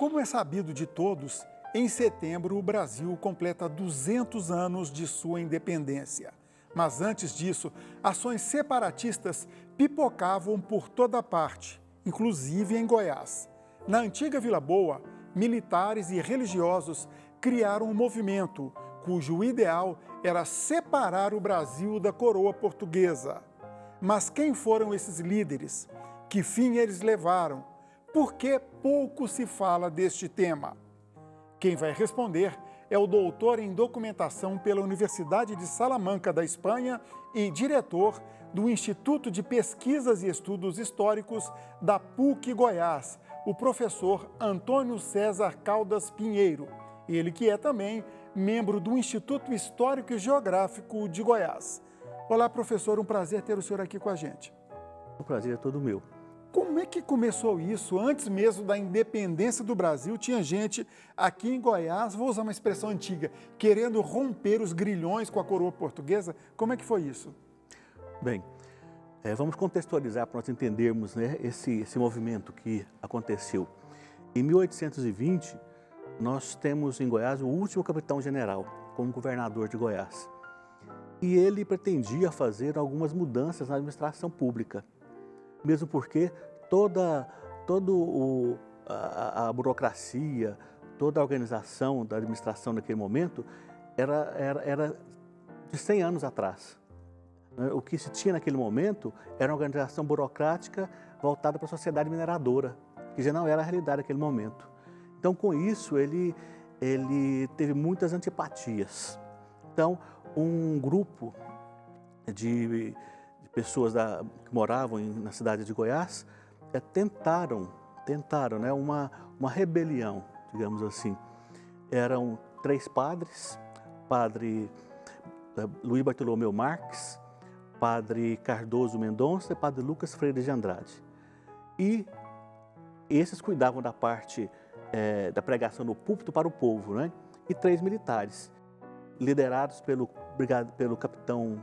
Como é sabido de todos, em setembro o Brasil completa 200 anos de sua independência. Mas antes disso, ações separatistas pipocavam por toda parte, inclusive em Goiás. Na antiga Vila Boa, militares e religiosos criaram um movimento cujo ideal era separar o Brasil da coroa portuguesa. Mas quem foram esses líderes? Que fim eles levaram? Por que pouco se fala deste tema? Quem vai responder é o doutor em documentação pela Universidade de Salamanca, da Espanha, e diretor do Instituto de Pesquisas e Estudos Históricos da PUC Goiás, o professor Antônio César Caldas Pinheiro. Ele que é também membro do Instituto Histórico e Geográfico de Goiás. Olá, professor, um prazer ter o senhor aqui com a gente. O prazer é todo meu. Como é que começou isso? Antes mesmo da independência do Brasil, tinha gente aqui em Goiás, vou usar uma expressão antiga, querendo romper os grilhões com a coroa portuguesa. Como é que foi isso? Bem, vamos contextualizar para nós entendermos, né, esse movimento que aconteceu. Em 1820, nós temos em Goiás o último capitão-general como governador de Goiás. E ele pretendia fazer algumas mudanças na administração pública. Mesmo porque toda a burocracia, toda a organização da administração naquele momento era de 100 anos atrás. O que se tinha naquele momento era uma organização burocrática voltada para a sociedade mineradora, que já não era a realidade naquele momento. Então, com isso, ele teve muitas antipatias. Então, um grupo de pessoas que moravam na cidade de Goiás tentaram, né, uma rebelião, digamos assim. Eram 3 padres, padre Luiz Bartolomeu Marques, padre Cardoso Mendonça e padre Lucas Freire de Andrade. E esses cuidavam da parte da pregação no púlpito para o povo, né? E 3 militares, liderados pelo capitão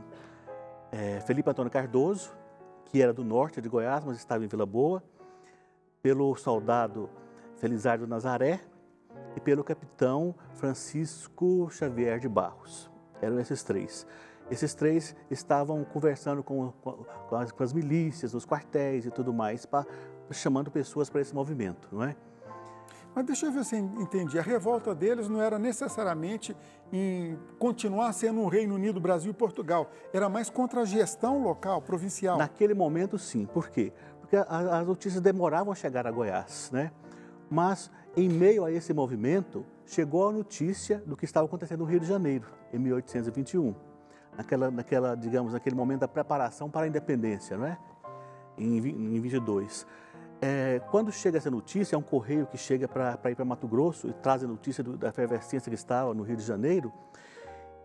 Felipe Antônio Cardoso, que era do norte de Goiás, mas estava em Vila Boa, pelo soldado Felizardo Nazaré e pelo capitão Francisco Xavier de Barros. Eram esses 3. Esses 3 estavam conversando com as milícias, nos quartéis e tudo mais, chamando pessoas para esse movimento, não é? Mas deixa eu ver se eu entendi. A revolta deles não era necessariamente em continuar sendo um Reino Unido, Brasil e Portugal. Era mais contra a gestão local, provincial. Naquele momento, sim. Por quê? Porque as notícias demoravam a chegar a Goiás, né? Mas, em meio a esse movimento, chegou a notícia do que estava acontecendo no Rio de Janeiro, em 1821. Naquele momento da preparação para a independência, não é? Em 22. Quando chega essa notícia, é um correio que chega para ir para Mato Grosso e traz a notícia da efervescência que estava no Rio de Janeiro,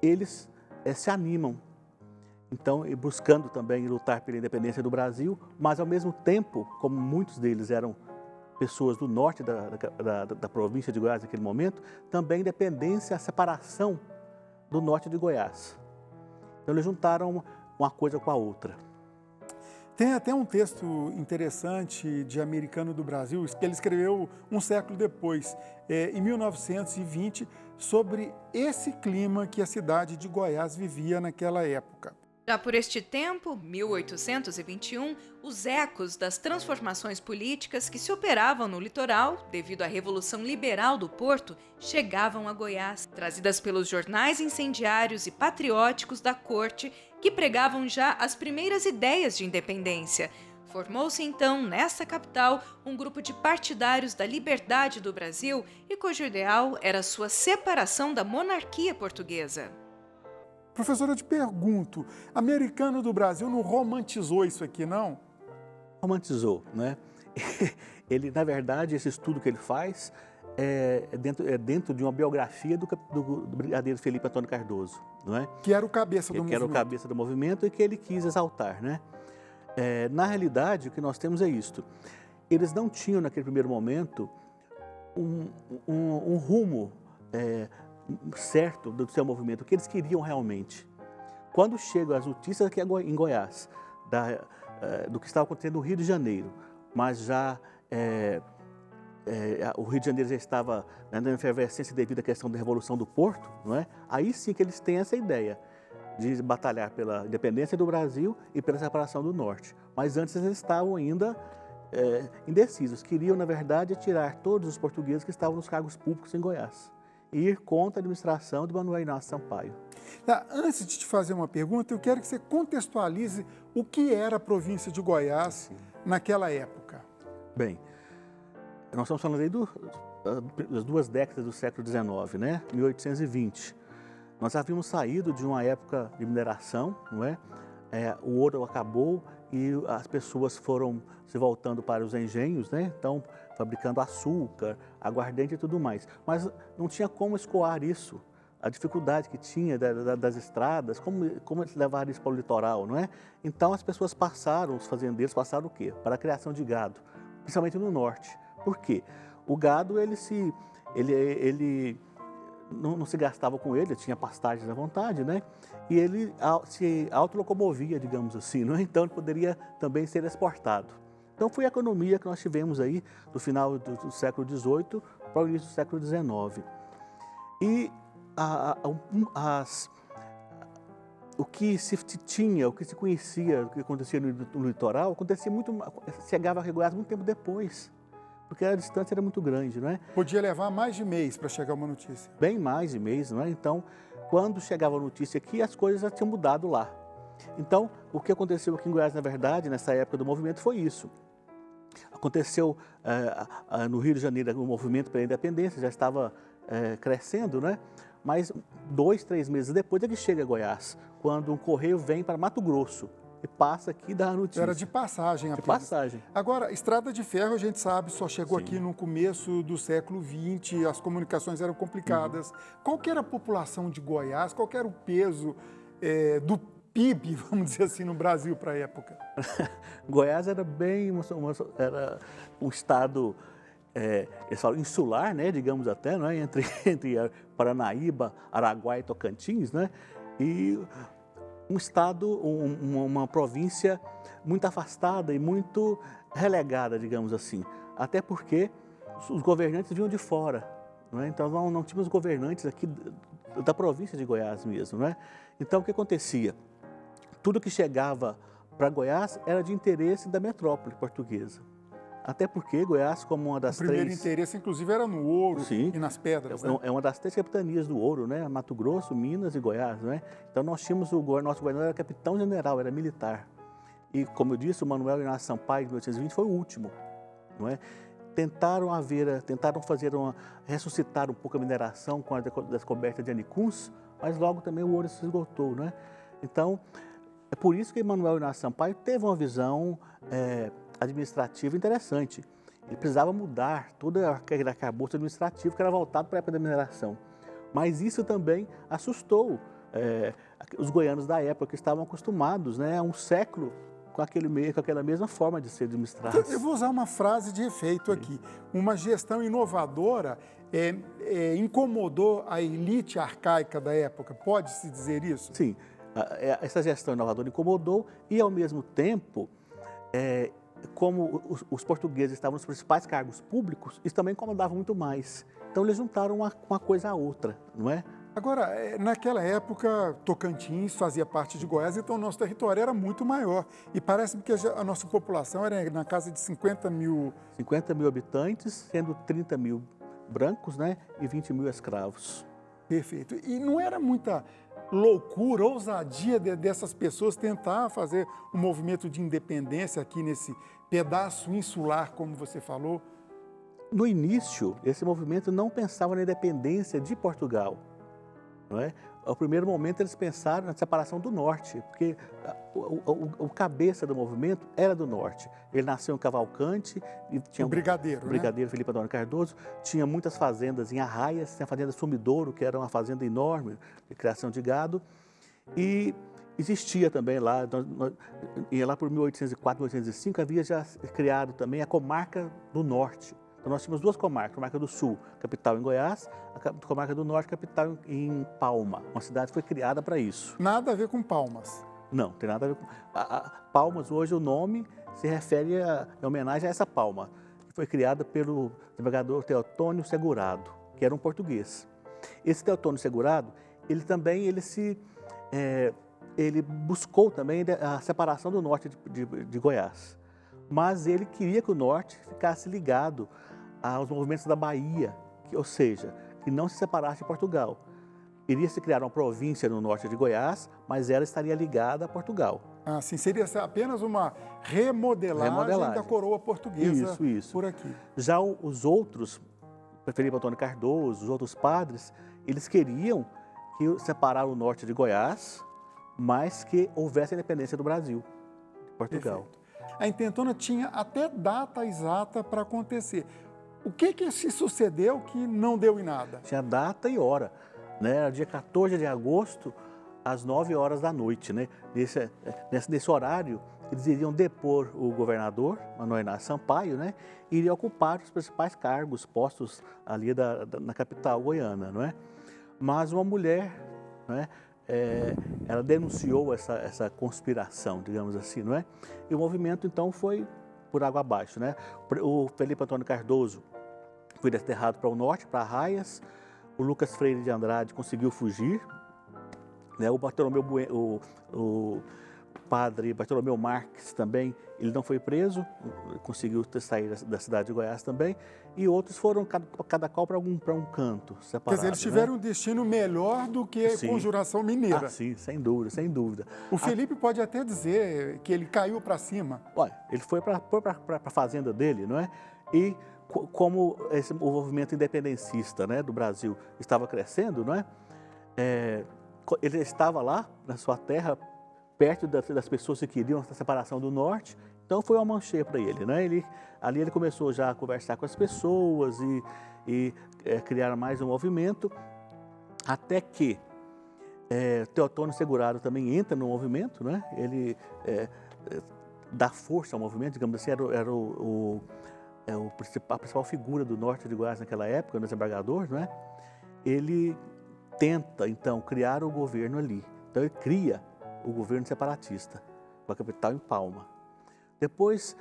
eles se animam, então, buscando também lutar pela independência do Brasil, mas ao mesmo tempo, como muitos deles eram pessoas do norte da província de Goiás naquele momento, também independência, a separação do norte de Goiás. Então, eles juntaram uma coisa com a outra. Tem até um texto interessante de Americano do Brasil, que ele escreveu um século depois, em 1920, sobre esse clima que a cidade de Goiás vivia naquela época. Já por este tempo, 1821, os ecos das transformações políticas que se operavam no litoral, devido à Revolução Liberal do Porto, chegavam a Goiás, trazidas pelos jornais incendiários e patrióticos da corte, que pregavam já as primeiras ideias de independência. Formou-se então, nesta capital, um grupo de partidários da liberdade do Brasil e cujo ideal era sua separação da monarquia portuguesa. Professor, eu te pergunto, Americano do Brasil não romantizou isso aqui, não? Romantizou, né? Ele, na verdade, esse estudo que ele faz é dentro de uma biografia do brigadeiro Felipe Antônio Cardoso, não é? Que era o cabeça do movimento. Que era o cabeça do movimento e que ele quis exaltar, né? Na realidade, o que nós temos é isto. Eles não tinham, naquele primeiro momento, um rumo certo do seu movimento, o que eles queriam realmente. Quando chegam as notícias aqui em Goiás, do que estava acontecendo no Rio de Janeiro, mas já o Rio de Janeiro já estava, né, na efervescência devido à questão da Revolução do Porto, não é? Aí sim que eles têm essa ideia de batalhar pela independência do Brasil e pela separação do Norte. Mas antes eles estavam ainda indecisos. Queriam, na verdade, tirar todos os portugueses que estavam nos cargos públicos em Goiás e ir contra a administração de Manuel Inácio Sampaio. Antes de te fazer uma pergunta, eu quero que você contextualize o que era a província de Goiás naquela época. Bem, nós estamos falando aí das 2 décadas do século XIX, né? 1820. Nós havíamos saído de uma época de mineração, não é? O ouro acabou e as pessoas foram se voltando para os engenhos, né? Então, fabricando açúcar, aguardente e tudo mais. Mas não tinha como escoar isso, a dificuldade que tinha das estradas, como eles levaram isso para o litoral, não é? Então, as pessoas passaram, os fazendeiros passaram o quê? Para a criação de gado, principalmente no norte. Por quê? O gado, ele não se gastava com ele tinha pastagens à vontade, né? E ele se autolocomovia, digamos assim, não é? Então ele poderia também ser exportado. Então foi a economia que nós tivemos aí do final do século XVIII para o início do século XIX. E o que se tinha, o que se conhecia, o que acontecia no litoral, chegava a Goiás muito tempo depois. Porque a distância era muito grande, não é? Podia levar mais de mês para chegar uma notícia. Bem mais de mês, não é? Então, quando chegava a notícia aqui, as coisas já tinham mudado lá. Então, o que aconteceu aqui em Goiás, na verdade, nessa época do movimento, foi isso. Aconteceu no Rio de Janeiro, o movimento pela independência já estava crescendo, né? Mas 2, 3 meses depois é que chega a Goiás, quando um correio vem para Mato Grosso. E passa aqui e dá a notícia. Era de passagem apenas. De passagem. Agora, estrada de ferro, a gente sabe, só chegou Sim. aqui no começo do século XX, as comunicações eram complicadas. Qual que era a população de Goiás? Qual que era o peso do PIB, vamos dizer assim, no Brasil para a época? Goiás era era um estado, eles falam insular, né, digamos até, né, entre Paranaíba, Araguaia e Tocantins, né, e um estado, uma província muito afastada e muito relegada, digamos assim. Até porque os governantes vinham de fora, não é? Então não tínhamos governantes aqui da província de Goiás mesmo, não é? Então o que acontecia? Tudo que chegava para Goiás era de interesse da metrópole portuguesa. Até porque Goiás, como uma das O primeiro três... interesse, inclusive, era no ouro Sim. e nas pedras. Né? É uma das 3 capitanias do ouro, né? Mato Grosso, Minas e Goiás, né? Então nós tínhamos nosso governador era capitão-general, era militar. E, como eu disse, o Manuel Inácio Sampaio, de 1820, foi o último, não é? Tentaram ressuscitar um pouco a mineração com a descoberta de Anicuns, mas logo também o ouro se esgotou, né? Então, é por isso que Manuel Inácio Sampaio teve uma visão administrativa interessante. Ele precisava mudar todo aquele arcabouço administrativo que era voltado para a época da mineração. Mas isso também assustou os goianos da época, que estavam acostumados, né, a um século com aquela mesma forma de ser administrados. Eu vou usar uma frase de efeito aqui. Uma gestão inovadora incomodou a elite arcaica da época. Pode-se dizer isso? Sim. Essa gestão inovadora incomodou e, ao mesmo tempo, como os portugueses estavam nos principais cargos públicos, isso também incomodava muito mais. Então, eles juntaram uma coisa à outra, não é? Agora, naquela época, Tocantins fazia parte de Goiás, então o nosso território era muito maior. E parece-me que a nossa população era na casa de 50 mil... 50 mil habitantes, sendo 30 mil brancos, né? E 20 mil escravos. Perfeito. E não era muita loucura, ousadia dessas pessoas tentar fazer um movimento de independência aqui nesse pedaço insular, como você falou? No início, esse movimento não pensava na independência de Portugal, não é? Ao primeiro momento, eles pensaram na separação do norte, porque o cabeça do movimento era do norte. Ele nasceu em Cavalcante. E tinha o Brigadeiro, o Brigadeiro, né? Felipe Antônio Cardoso. Tinha muitas fazendas em Arraias, tinha a fazenda Sumidouro, que era uma fazenda enorme de criação de gado. E existia também lá, lá por 1804, 1805, havia já criado também a comarca do norte. Então, nós tínhamos 2 comarcas, a comarca do sul, capital em Goiás, a comarca do norte, capital em Palma. Uma cidade que foi criada para isso. Nada a ver com Palmas. Não, tem nada a ver com... Palmas, hoje, o nome se refere em homenagem a essa palma. foi criada pelo desembargador Teotônio Segurado, que era um português. Esse Teotônio Segurado, ele buscou também a separação do norte de Goiás, mas ele queria que o norte ficasse ligado aos movimentos da Bahia, ou seja, que não se separasse de Portugal. Iria se criar uma província no norte de Goiás, mas ela estaria ligada a Portugal. Assim, seria apenas uma remodelagem da coroa portuguesa por aqui. Já os outros, Felipe Antônio Cardoso, os outros padres, eles queriam separar o norte de Goiás, mas que houvesse a independência do Brasil, de Portugal. Perfeito. A intentona tinha até data exata para acontecer. O que se sucedeu que não deu em nada? Tinha data e hora, né? Era dia 14 de agosto, às 9 horas da noite, né? Nesse horário, eles iriam depor o governador, Manuel Inácio Sampaio, né? E iriam ocupar os principais cargos, postos ali na capital goiana, não é? Mas uma mulher, né? Ela denunciou essa conspiração, digamos assim, não é? E o movimento, então, foi por água abaixo, né? O Felipe Antônio Cardoso foi desterrado para o norte, para Arraias. O Lucas Freire de Andrade conseguiu fugir, né? O padre Bartolomeu Marques também, ele não foi preso, conseguiu sair da cidade de Goiás também, e outros foram cada qual para um canto separado. Quer dizer, eles tiveram, né? um destino melhor do que a Conjuração Mineira. Sim, sem dúvida, sem dúvida. O Felipe pode até dizer que ele caiu para cima. Olha, ele foi para a fazenda dele, não é? E como o movimento independencista, né, do Brasil estava crescendo, não é? Ele estava lá na sua terra, perto das pessoas que queriam a separação do norte, então foi uma mancheia para ele, né? Ali ele começou já a conversar com as pessoas e criar mais um movimento, até que Teotônio Segurado também entra no movimento, né? Ele dá força ao movimento, digamos assim, era a principal figura do norte de Goiás naquela época, o desembargador, não é? Ele tenta, então, criar o governo ali. Então, ele cria o governo separatista, com a capital em Palma. Depois,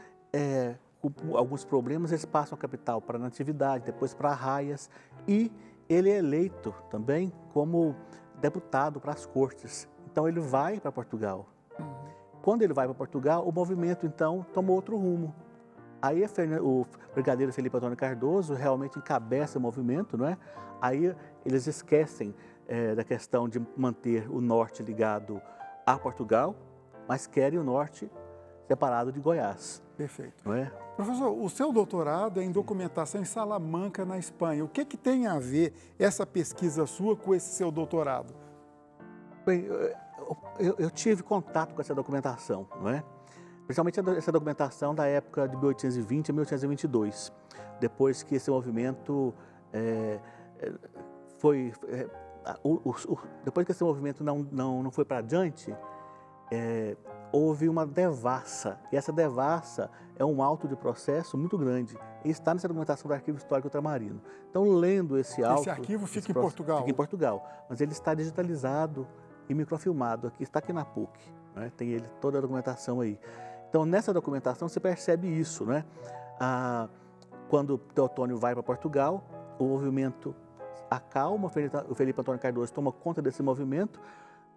com alguns problemas, eles passam a capital para Natividade, depois para Arraias, e ele é eleito também como deputado para as cortes. Então, ele vai para Portugal. Quando ele vai para Portugal, o movimento, então, tomou outro rumo. Aí o brigadeiro Felipe Antônio Cardoso realmente encabeça o movimento, não é? Aí eles esquecem da questão de manter o norte ligado a Portugal, mas querem o norte separado de Goiás. Perfeito. Não é? Professor, o seu doutorado é em documentação em Salamanca, na Espanha. O que tem a ver essa pesquisa sua com esse seu doutorado? Bem, eu tive contato com essa documentação, não é? Principalmente essa documentação da época de 1820 a 1822, depois que esse movimento depois que esse movimento não foi para adiante, houve uma devassa, e essa devassa é um auto de processo muito grande, e está nessa documentação do Arquivo Histórico Ultramarino. Então, lendo esse auto... Esse arquivo fica em Portugal? Fica em Portugal, mas ele está digitalizado e microfilmado, está aqui na PUC, né? Tem toda a documentação aí. Então, nessa documentação, você percebe isso, né? Quando Teotônio vai para Portugal, o movimento acalma, o Felipe Antônio Cardoso toma conta desse movimento,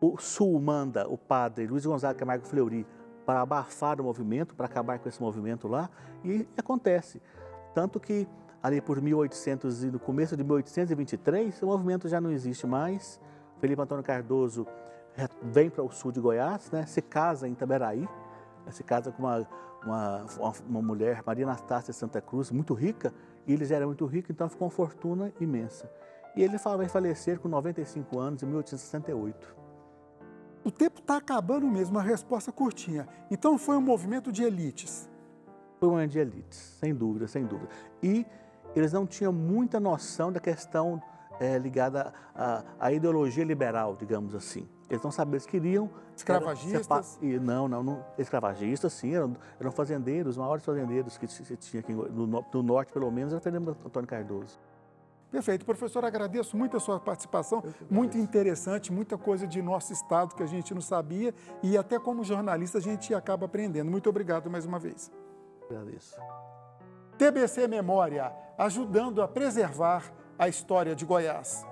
o Sul manda o padre Luiz Gonzaga Camargo Fleury para abafar o movimento, para acabar com esse movimento lá, e acontece. Tanto que, ali por 1800 e no começo de 1823, o movimento já não existe mais, Felipe Antônio Cardoso vem para o sul de Goiás, né? Se casa em Itaberaí, se casa com uma mulher, Maria Anastácia Santa Cruz, muito rica, e ele já era muito rico, então ficou uma fortuna imensa. E ele vai falecer com 95 anos, em 1868. O tempo está acabando mesmo, a resposta curtinha. Então foi um movimento de elites? Foi um movimento de elites, sem dúvida, sem dúvida. E eles não tinham muita noção da questão ligada à ideologia liberal, digamos assim. Eles não sabiam, eles queriam... Escravagistas? Não, escravagistas, sim, eram fazendeiros, os maiores fazendeiros que se tinha aqui no norte, pelo menos, era o Fernando Antônio Cardoso. Perfeito. Professor, agradeço muito a sua participação, muito interessante, muita coisa de nosso estado que a gente não sabia e até como jornalista a gente acaba aprendendo. Muito obrigado mais uma vez. Agradeço. TBC Memória, ajudando a preservar a história de Goiás.